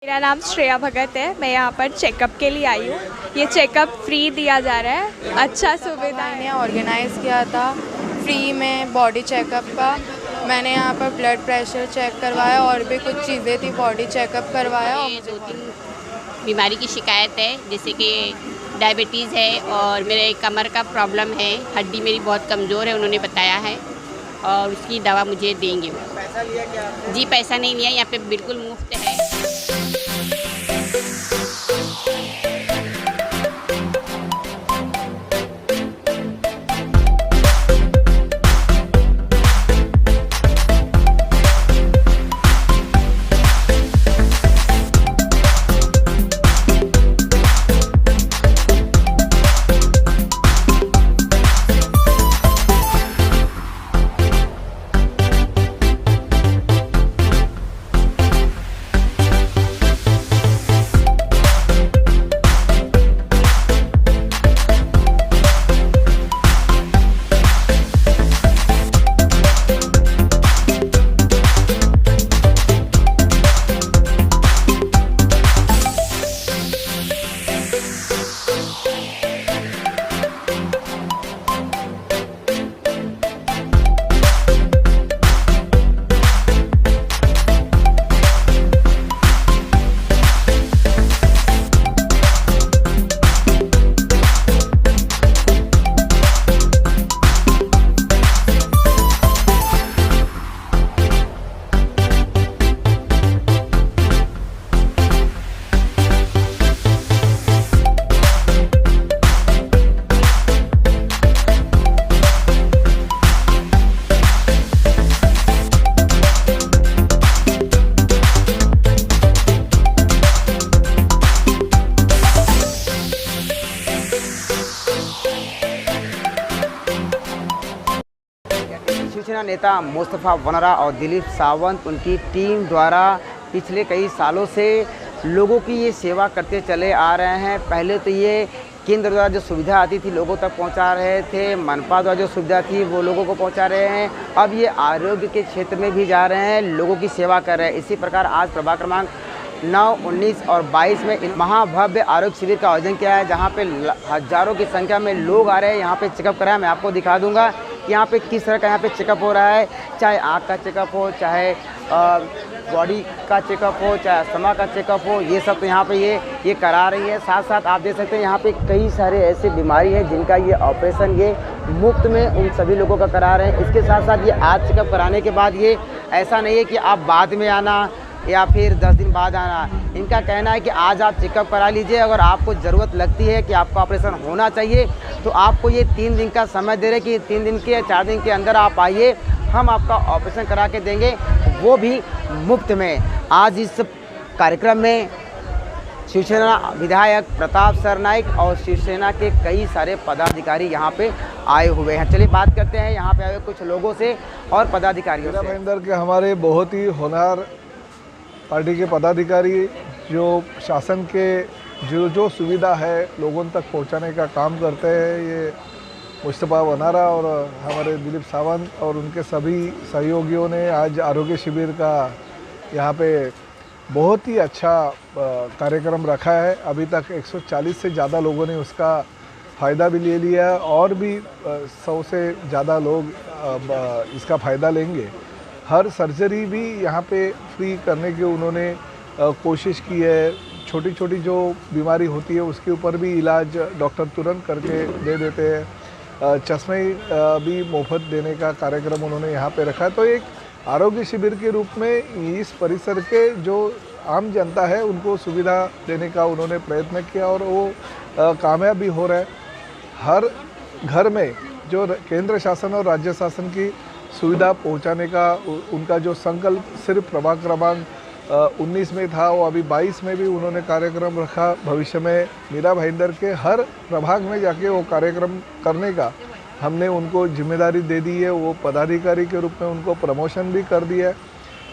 मेरा नाम श्रेया भगत है। मैं यहाँ पर चेकअप के लिए आई हूँ। ये चेकअप फ्री दिया जा रहा है। अच्छा सुविधा ने ऑर्गेनाइज़ किया था फ्री में बॉडी चेकअप का। मैंने यहाँ पर ब्लड प्रेशर चेक करवाया और भी कुछ चीज़ें थी, बॉडी चेकअप करवाया। और मुझे 2-3 बीमारी की शिकायत है, जैसे कि डायबिटीज़ है और मेरे कमर का प्रॉब्लम है, हड्डी मेरी बहुत कमज़ोर है, उन्होंने बताया है और उसकी दवा मुझे देंगे। पैसा लिया क्या? जी पैसा नहीं लिया, यहाँ पे बिल्कुल मुफ्त है। शिवसेना नेता मुस्तफा वनरा और दिलीप सावंत उनकी टीम द्वारा पिछले कई सालों से लोगों की ये सेवा करते चले आ रहे हैं। पहले तो ये केंद्र द्वारा जो सुविधा आती थी लोगों तक पहुंचा रहे थे, मनपा द्वारा जो सुविधा थी वो लोगों को पहुंचा रहे हैं। अब ये आरोग्य के क्षेत्र में भी जा रहे हैं, लोगों की सेवा कर रहे हैं। इसी प्रकार आज प्रभाग क्रमांक 9, 19 और 22 में इन महाभव्य आरोग्य शिविर का आयोजन किया है, जहाँ पे हजारों की संख्या में लोग आ रहे हैं यहाँ पे चेकअप कराया। मैं आपको दिखा दूंगा कि यहाँ पे किस तरह का यहाँ पे चेकअप हो रहा है, चाहे आँख का चेकअप हो, चाहे बॉडी का चेकअप हो, चाहे अस्थमा का चेकअप हो, ये सब तो यहाँ पे ये करा रही है। साथ साथ आप देख सकते हैं यहाँ पे कई सारे ऐसे बीमारी हैं जिनका ये ऑपरेशन ये मुफ्त में उन सभी लोगों का करा रहे हैं। इसके साथ साथ ये आज चेकअप कराने के बाद ये ऐसा नहीं है कि आप बाद में आना या फिर 10 दिन बाद आना। इनका कहना है कि आज आप चेकअप करा लीजिए, अगर आपको ज़रूरत लगती है कि आपका ऑपरेशन होना चाहिए तो आपको ये 3 दिन का समय दे रहे कि 3 दिन के या 4 दिन के अंदर आप आइए, हम आपका ऑपरेशन करा के देंगे, वो भी मुफ्त में। आज इस कार्यक्रम में शिवसेना विधायक प्रताप सरनाइक और शिवसेना के कई सारे पदाधिकारी यहाँ पे आए हुए हैं। चलिए बात करते हैं यहाँ पे आए कुछ लोगों से और पदाधिकारियों से। महेंद्र के हमारे बहुत ही होनहार पार्टी के पदाधिकारी जो शासन के जो सुविधा है लोगों तक पहुंचाने का काम करते हैं, ये मुस्तफा वनारा और हमारे दिलीप सावंत और उनके सभी सहयोगियों ने आज आरोग्य शिविर का यहाँ पे बहुत ही अच्छा कार्यक्रम रखा है। अभी तक 140 से ज़्यादा लोगों ने उसका फ़ायदा भी ले लिया और भी 100 से ज़्यादा लोग इसका फ़ायदा लेंगे। हर सर्जरी भी यहाँ पे फ्री करने की उन्होंने कोशिश की है। छोटी छोटी जो बीमारी होती है उसके ऊपर भी इलाज डॉक्टर तुरंत करके दे देते हैं। चश्मे भी मुफ्त देने का कार्यक्रम उन्होंने यहाँ पे रखा है। तो एक आरोग्य शिविर के रूप में इस परिसर के जो आम जनता है उनको सुविधा देने का उन्होंने प्रयत्न किया और वो कामयाब भी हो रहा है। हर घर में जो केंद्र शासन और राज्य शासन की सुविधा पहुंचाने का उनका जो संकल्प सिर्फ प्रभाग क्रमांक 19 में था, वो अभी 22 में भी उन्होंने कार्यक्रम रखा। भविष्य में मीरा भाईंदर के हर प्रभाग में जाके वो कार्यक्रम करने का हमने उनको जिम्मेदारी दे दी है। वो पदाधिकारी के रूप में उनको प्रमोशन भी कर दिया है।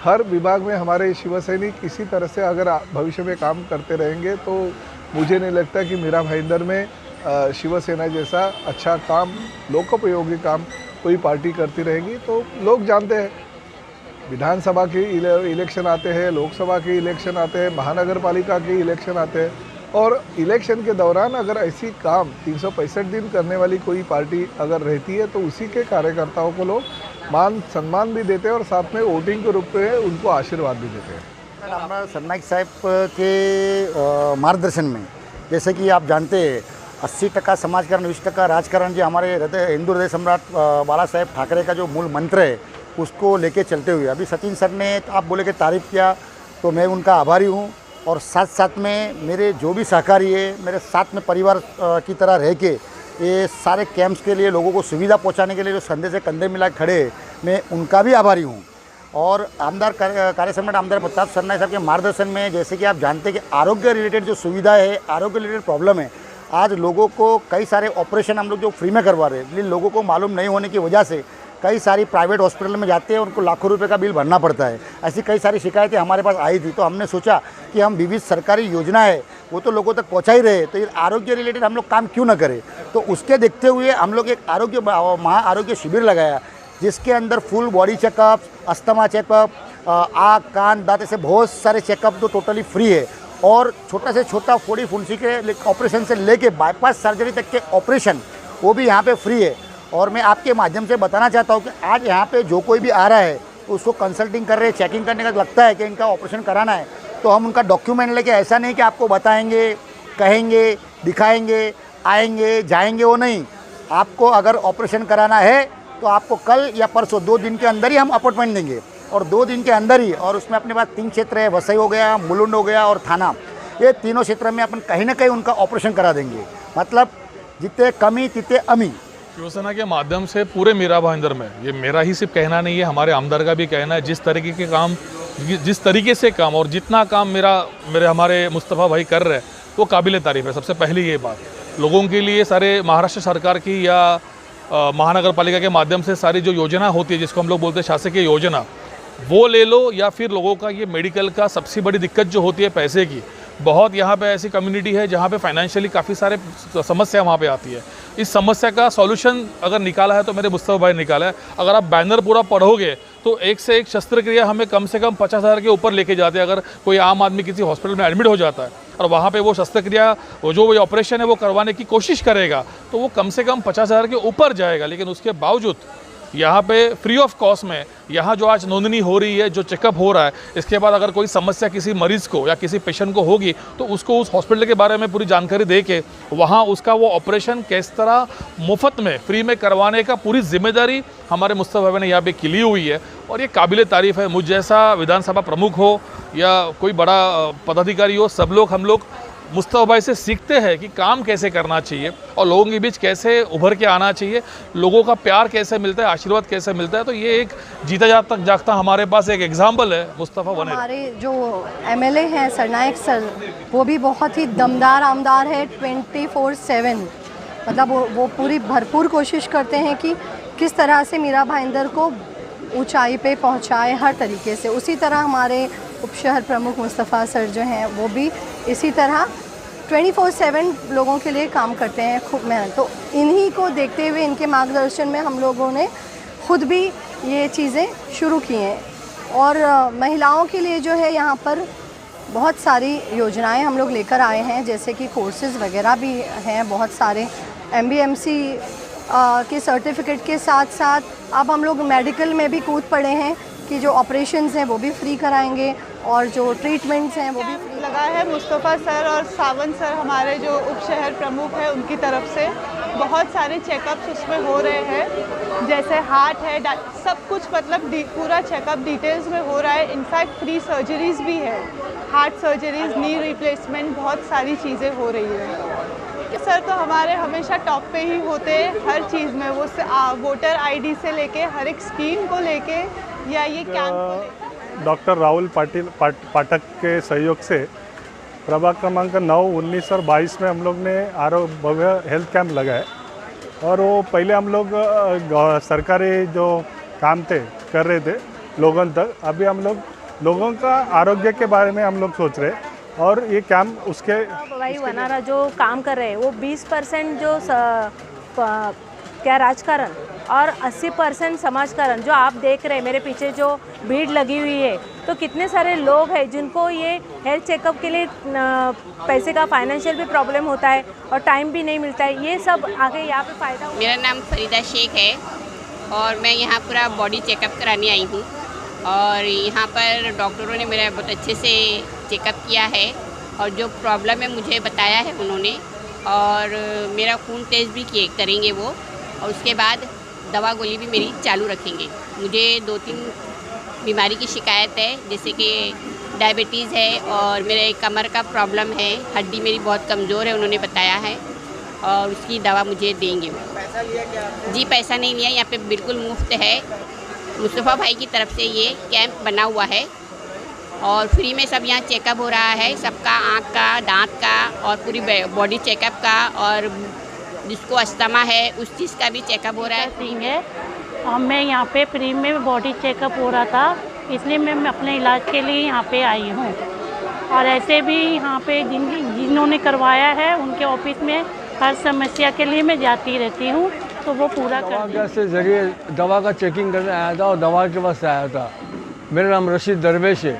हर विभाग में हमारे शिवसैनिक इसी तरह से अगर भविष्य में काम करते रहेंगे तो मुझे नहीं लगता कि मीरा भाईंदर में शिवसेना जैसा अच्छा काम, लोकोपयोगी काम कोई पार्टी करती रहेगी। तो लोग जानते हैं विधानसभा के इलेक्शन आते हैं, लोकसभा के इलेक्शन आते हैं, महानगर पालिका के इलेक्शन आते हैं, और इलेक्शन के दौरान अगर ऐसी काम 365 दिन करने वाली कोई पार्टी अगर रहती है तो उसी के कार्यकर्ताओं को लोग मान सम्मान भी देते हैं और साथ में वोटिंग के रूप में उनको आशीर्वाद भी देते हैं। हमारा सरनाईक साहब के मार्गदर्शन में, जैसे कि आप जानते हैं 80% समाजकारण 20% राजकारण, जो हमारे हिंदू हृदय सम्राट बाला साहेब ठाकरे का जो मूल मंत्र है उसको लेके चलते हुए अभी सचिन सर ने आप बोले कि तारीफ़ किया तो मैं उनका आभारी हूँ। और साथ साथ में मेरे जो भी सहकारी है मेरे साथ में परिवार की तरह रह के ये सारे कैंप्स के लिए लोगों को सुविधा पहुंचाने के लिए जो कंधे से कंधे मिला खड़े, मैं उनका भी आभारी हूं। और आमदार कार्य सम्राट आमदार प्रताप सरनाईक साहब के मार्गदर्शन में, जैसे कि आप जानते हैं कि आरोग्य रिलेटेड जो सुविधा है, आरोग्य रिलेटेड प्रॉब्लम है, आज लोगों को कई सारे ऑपरेशन हम लोग जो फ्री में करवा रहे हैं, लेकिन लोगों को मालूम नहीं होने की वजह से कई सारी प्राइवेट हॉस्पिटल में जाते हैं, उनको लाखों रुपए का बिल भरना पड़ता है। ऐसी कई सारी शिकायतें हमारे पास आई थी, तो हमने सोचा कि हम विविध सरकारी योजना है वो तो लोगों तक पहुंचा ही रहे, तो ये आरोग्य रिलेटेड हम लोग काम क्यों ना करें। तो उसके देखते हुए हम लोग एक महा आरोग्य शिविर लगाया, जिसके अंदर full body checkup, asthma checkup, आँख कान दांत, ऐसे बहुत सारे चेकअप तो टोटली फ्री है। और छोटा से छोटा फोड़ी फुंसी के ऑपरेशन से लेके बाईपास सर्जरी तक के ऑपरेशन वो भी यहाँ पे फ्री है। और मैं आपके माध्यम से बताना चाहता हूँ कि आज यहाँ पे जो कोई भी आ रहा है उसको कंसल्टिंग कर रहे हैं, चेकिंग करने का लगता है कि इनका ऑपरेशन कराना है, तो हम उनका डॉक्यूमेंट लेके, ऐसा नहीं कि आपको बताएंगे, कहेंगे, दिखाएंगे, आएंगे जाएंगे, वो नहीं। आपको अगर ऑपरेशन कराना है तो आपको कल या परसों 2 दिन के अंदर ही हम अपॉइंटमेंट देंगे, और 2 दिन के अंदर ही। और उसमें अपने पास 3 क्षेत्र है, वसई हो गया, मुलुंड हो गया और थाना, ये तीनों क्षेत्र में अपन कहीं ना कहीं उनका ऑपरेशन करा देंगे। मतलब जितने कमी तितने अमी। शिवसेना के माध्यम से पूरे मीरा भाईंदर में, ये मेरा ही सिर्फ कहना नहीं है, हमारे आमदार का भी कहना है, जिस तरीके के काम, जिस तरीके से काम और जितना काम मेरे हमारे मुस्तफ़ा भाई कर रहे हैं वो काबिल तारीफ़ है। सबसे पहली ये बात, लोगों के लिए सारे महाराष्ट्र सरकार की या महानगर पालिका के माध्यम से सारी जो योजना होती है, जिसको हम लोग बोलते हैं शासकीय योजना, वो ले लो, या फिर लोगों का ये मेडिकल का सबसे बड़ी दिक्कत जो होती है पैसे की, बहुत यहाँ पे ऐसी कम्युनिटी है जहाँ पे फाइनेंशियली काफ़ी सारे समस्या वहाँ पे आती है। इस समस्या का सॉल्यूशन अगर निकाला है तो मेरे मुस्तफ़ा भाई ने निकाला है। अगर आप बैनर पूरा पढ़ोगे तो एक से एक शस्त्रक्रिया हमें कम से कम 50,000 के ऊपर लेके जाते हैं। अगर कोई आम आदमी किसी हॉस्पिटल में एडमिट हो जाता है और वहाँ पे वो शस्त्रक्रिया, वो ऑपरेशन है वो करवाने की कोशिश करेगा, तो वो कम से कम 50,000 के ऊपर जाएगा। लेकिन उसके बावजूद यहाँ पे फ्री ऑफ कॉस्ट में, यहाँ जो आज नोंदनी हो रही है, जो चेकअप हो रहा है, इसके बाद अगर कोई समस्या किसी मरीज़ को या किसी पेशेंट को होगी तो उसको उस हॉस्पिटल के बारे में पूरी जानकारी दे के वहाँ उसका वो ऑपरेशन किस तरह मुफ्त में फ्री में करवाने का पूरी जिम्मेदारी हमारे मुस्तफ़ा भाई ने यहाँ पे ली हुई है। और ये काबिल तारीफ़ है। मुझ जैसा विधानसभा प्रमुख हो या कोई बड़ा पदाधिकारी हो, सब लोग हम लोग मुस्तफ़ा भाई से सीखते हैं कि काम कैसे करना चाहिए और लोगों के बीच कैसे उभर के आना चाहिए, लोगों का प्यार कैसे मिलता है, आशीर्वाद कैसे मिलता है। तो ये एक जीता जागता हमारे पास एक एग्जाम्पल है मुस्तफ़ा बने। हमारे जो एमएलए हैं सरनाईक सर, वो भी बहुत ही दमदार आमदार है। 24/7 मतलब वो पूरी भरपूर कोशिश करते हैं कि किस तरह से मीरा भाईंदर को ऊंचाई पे पहुंचाए हर तरीके से। उसी तरह हमारे उप शहर प्रमुख मुस्तफ़ा सर जो हैं वो भी इसी तरह 24/7 लोगों के लिए काम करते हैं, खूब मेहनत। तो इन्हीं को देखते हुए, इनके मार्गदर्शन में हम लोगों ने खुद भी ये चीज़ें शुरू की हैं। और महिलाओं के लिए जो है यहाँ पर बहुत सारी योजनाएं हम लोग लेकर आए हैं, जैसे कि कोर्सेज़ वगैरह भी हैं बहुत सारे। MBMC के सर्टिफिकेट के साथ साथ अब हम लोग मेडिकल में भी कूद पड़े हैं कि जो ऑपरेशंस हैं वो भी फ्री कराएंगे और जो ट्रीटमेंट्स हैं वो भी फ्री लगा है। मुस्तफ़ा सर और सावंत सर हमारे जो उप शहर प्रमुख हैं उनकी तरफ से बहुत सारे चेकअप्स उसमें हो रहे हैं, जैसे हार्ट है, सब कुछ मतलब पूरा चेकअप डिटेल्स में हो रहा है। इनफैक्ट फ्री सर्जरीज़ भी है, हार्ट सर्जरीज़, नी रिप्लेसमेंट, बहुत सारी चीज़ें हो रही है। सर तो हमारे हमेशा टॉप पे ही होते हैं हर चीज़ में, वो वोटर ID से लेके हर एक स्कीम को लेके या ये कैंप को लेके। डॉक्टर राहुल पाठक के सहयोग से प्रभाग क्रमांक 9, 19 और 22 में हम लोग ने भव्य हेल्थ कैंप लगाए। और वो पहले हम लोग सरकारी जो काम थे कर रहे थे लोगों तक, अभी हम लोग लोगों का आरोग्य के बारे में हम लोग सोच रहे हैं। और ये कैंप उसके भाई वनारा जो काम कर रहे हैं वो 20% जो क्या राजकारण और 80% समाजकरण जो आप देख रहे हैं मेरे पीछे जो भीड़ लगी हुई है, तो कितने सारे लोग हैं जिनको ये हेल्थ चेकअप के लिए पैसे का फाइनेंशियल भी प्रॉब्लम होता है और टाइम भी नहीं मिलता है। ये सब आगे यहाँ पे फ़ायदा। मेरा नाम फरीदा शेख है और मैं यहाँ पूरा बॉडी चेकअप कराने आई हूँ और यहाँ पर डॉक्टरों ने मेरा बहुत अच्छे से चेकअप किया है और जो प्रॉब्लम है मुझे बताया है उन्होंने, और मेरा खून टेस्ट भी करेंगे वो, और उसके बाद दवा गोली भी मेरी चालू रखेंगे। मुझे 2-3 बीमारी की शिकायत है, जैसे कि डायबिटीज़ है और मेरे कमर का प्रॉब्लम है, हड्डी मेरी बहुत कमज़ोर है उन्होंने बताया है, और उसकी दवा मुझे देंगे वो। पैसा लिया क्या आपने? जी पैसा नहीं लिया, यहाँ पे बिल्कुल मुफ्त है। मुस्तफ़ा भाई की तरफ से ये कैंप बना हुआ है और फ्री में सब यहाँ चेकअप हो रहा है, सबका आँख का, दांत का और पूरी बॉडी चेकअप का, और जिसको अस्थमा है उस चीज़ का भी चेकअप हो रहा है फ्री में। और मैं यहाँ पे फ्री में बॉडी चेकअप हो रहा था, इसलिए मैं अपने इलाज के लिए यहाँ पे आई हूँ। और ऐसे भी यहाँ पे जिन्होंने करवाया है उनके ऑफिस में हर समस्या के लिए मैं जाती रहती हूँ, तो वो पूरा कर से जरिए दवा का चेकिंग करने आया था और दवा के पास आया था। मेरा नाम रशीद दरवेश है।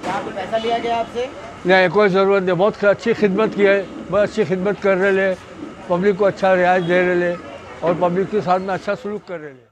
क्या पैसा लिया गया आपसे? नहीं, कोई ज़रूरत नहीं, बहुत अच्छी खिदमत की है, बहुत अच्छी खिदमत कर रहे ले, पब्लिक को अच्छा रियायत दे रहे ले और पब्लिक के साथ में अच्छा सलूक कर रहे ले।